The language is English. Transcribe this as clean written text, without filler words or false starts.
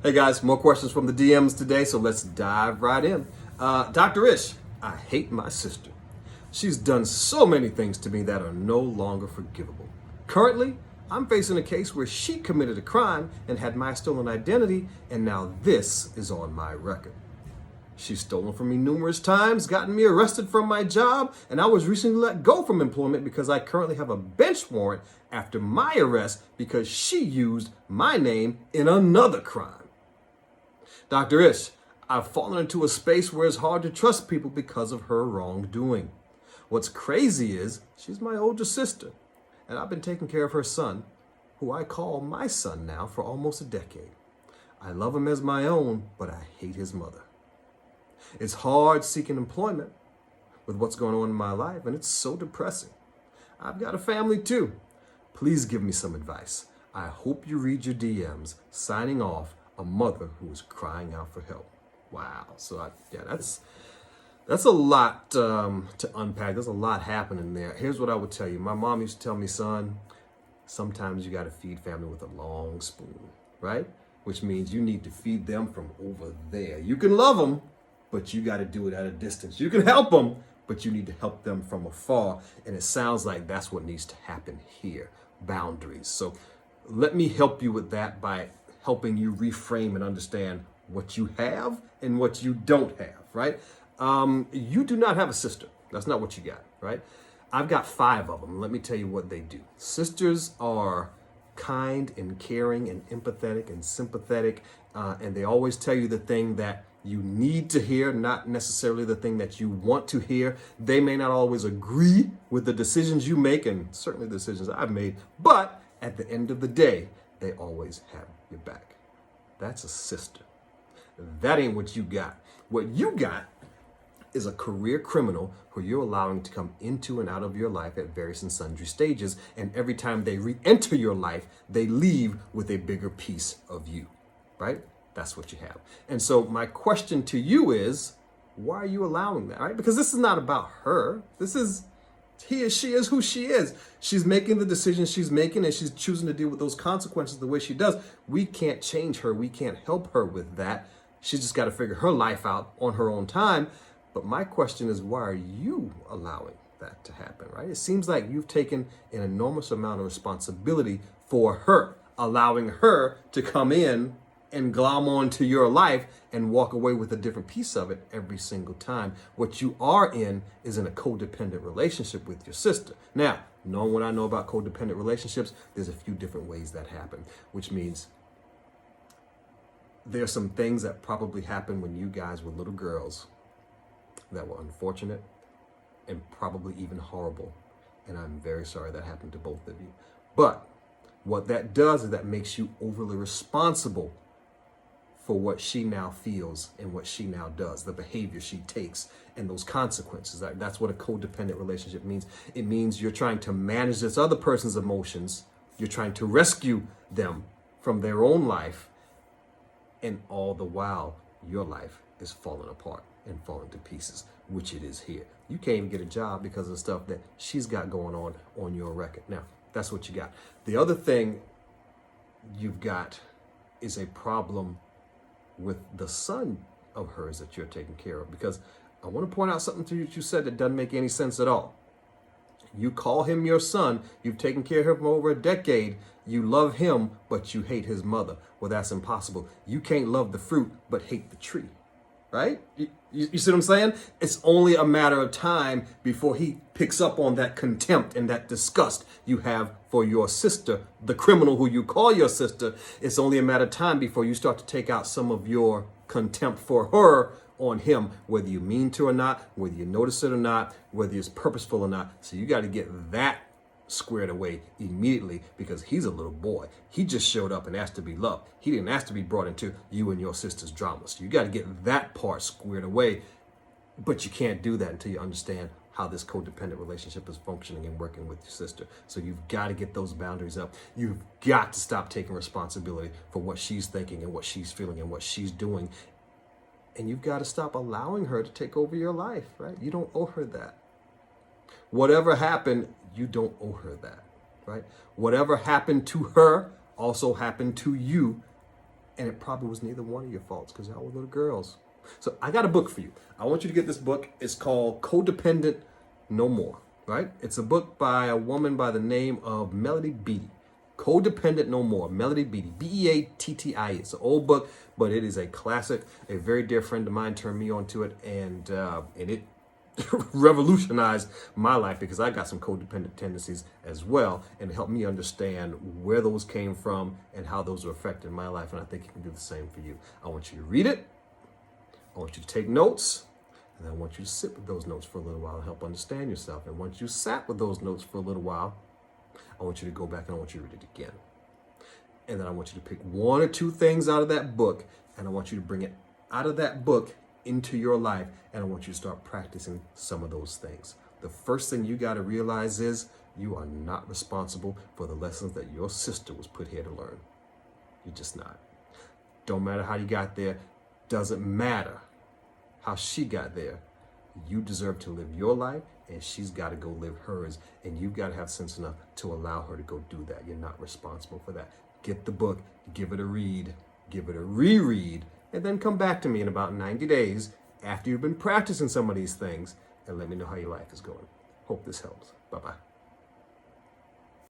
Hey guys, more questions from the DMs today, so let's dive right in. Dr. Ish, I hate my sister. She's done so many things to me that are no longer forgivable. Currently, I'm facing a case where she committed a crime and had my stolen identity, and now this is on my record. She's stolen from me numerous times, gotten me arrested from my job, and I was recently let go from employment because I currently have a bench warrant after my arrest because she used my name in another crime. Dr. Ish, I've fallen into a space where it's hard to trust people because of her wrongdoing. What's crazy is she's my older sister, and I've been taking care of her son, who I call my son now, for almost a decade. I love him as my own, but I hate his mother. It's hard seeking employment with what's going on in my life, and it's so depressing. I've got a family too. Please give me some advice. I hope you read your DMs. Signing off, a mother who is crying out for help. Wow. So that's a lot to unpack. There's a lot happening there. Here's what I would tell you. My mom used to tell me, son, sometimes you got to feed family with a long spoon, right? Which means you need to feed them from over there. You can love them, but you got to do it at a distance. You can help them, but you need to help them from afar. And it sounds like that's what needs to happen here. Boundaries. So let me help you with that by helping you reframe and understand what you have and what you don't have, right? You do not have a sister. That's not what you got, right? I've got 5 of them. Let me tell you what they do. Sisters are kind and caring and empathetic and sympathetic, and they always tell you the thing that you need to hear, not necessarily the thing that you want to hear. They may not always agree with the decisions you make, and certainly the decisions I've made, but at the end of the day, they always have your back. That's a sister. That ain't what you got. What you got is a career criminal who you're allowing to come into and out of your life at various and sundry stages, and every time they re-enter your life, they leave with a bigger piece of you, right? That's what you have. And so my question to you is, why are you allowing that, right? Because this is not about her. This is she is who she is. She's making the decisions she's making, and she's choosing to deal with those consequences the way she does. We can't change her. We can't help her with that. She's just got to figure her life out on her own time. But my question is, why are you allowing that to happen, right? It seems like you've taken an enormous amount of responsibility for her, allowing her to come in and glom onto your life and walk away with a different piece of it every single time. What you are in is in a codependent relationship with your sister. Now, knowing what I know about codependent relationships, there's a few different ways that happen, which means there's some things that probably happened when you guys were little girls that were unfortunate and probably even horrible. And I'm very sorry that happened to both of you. But what that does is that makes you overly responsible for what she now feels and what she now does, the behavior she takes and those consequences. That's what a codependent relationship means. It means you're trying to manage this other person's emotions. You're trying to rescue them from their own life. And all the while, your life is falling apart and falling to pieces, which it is here. You can't even get a job because of the stuff that she's got going on your record. Now, that's what you got. The other thing you've got is a problem with the son of hers that you're taking care of, because I want to point out something to you that you said that doesn't make any sense at all. You call him your son. You've taken care of him for over a decade. You love him, but you hate his mother. Well, that's impossible. You can't love the fruit, but hate the tree, right? You see what I'm saying? It's only a matter of time before he picks up on that contempt and that disgust you have for your sister, the criminal who you call your sister. It's only a matter of time before you start to take out some of your contempt for her on him, whether you mean to or not, whether you notice it or not, whether it's purposeful or not. So you got to get that squared away immediately, because he's a little boy. He just showed up and asked to be loved. He didn't ask to be brought into you and your sister's drama. So you got to get that part squared away, but you can't do that until you understand how this codependent relationship is functioning and working with your sister. So you've got to get those boundaries up. You've got to stop taking responsibility for what she's thinking and what she's feeling and what she's doing. And you've got to stop allowing her to take over your life, right? You don't owe her that. Whatever happened, you don't owe her that, right? Whatever happened to her also happened to you, And it probably was neither one of your faults because y'all were little girls. So I got a book for you. I want you to get this book. It's called Codependent No More, right? It's a book by a woman by the name of Melody Beattie. Codependent No More, Melody Beattie, Beattie. It's an old book, but it is a classic. A very dear friend of mine turned me onto it, and it revolutionized my life because I got some codependent tendencies as well, and it helped me understand where those came from and how those are affecting my life. And I think you can do the same for you. I want you to read it. I want you to take notes, and I want you to sit with those notes for a little while and help understand yourself. And once you sat with those notes for a little while, I want you to go back and I want you to read it again. And then I want you to pick one or two things out of that book, and I want you to bring it out of that book into your life, and I want you to start practicing some of those things. The first thing you got to realize is you are not responsible for the lessons that your sister was put here to learn. You're just not. Don't matter how you got there. Doesn't matter how she got there. You deserve to live your life, and she's got to go live hers, and you've got to have sense enough to allow her to go do that. You're not responsible for that. Get the book, give it a read, give it a reread, and then come back to me in about 90 days after you've been practicing some of these things and let me know how your life is going. Hope this helps. Bye-bye.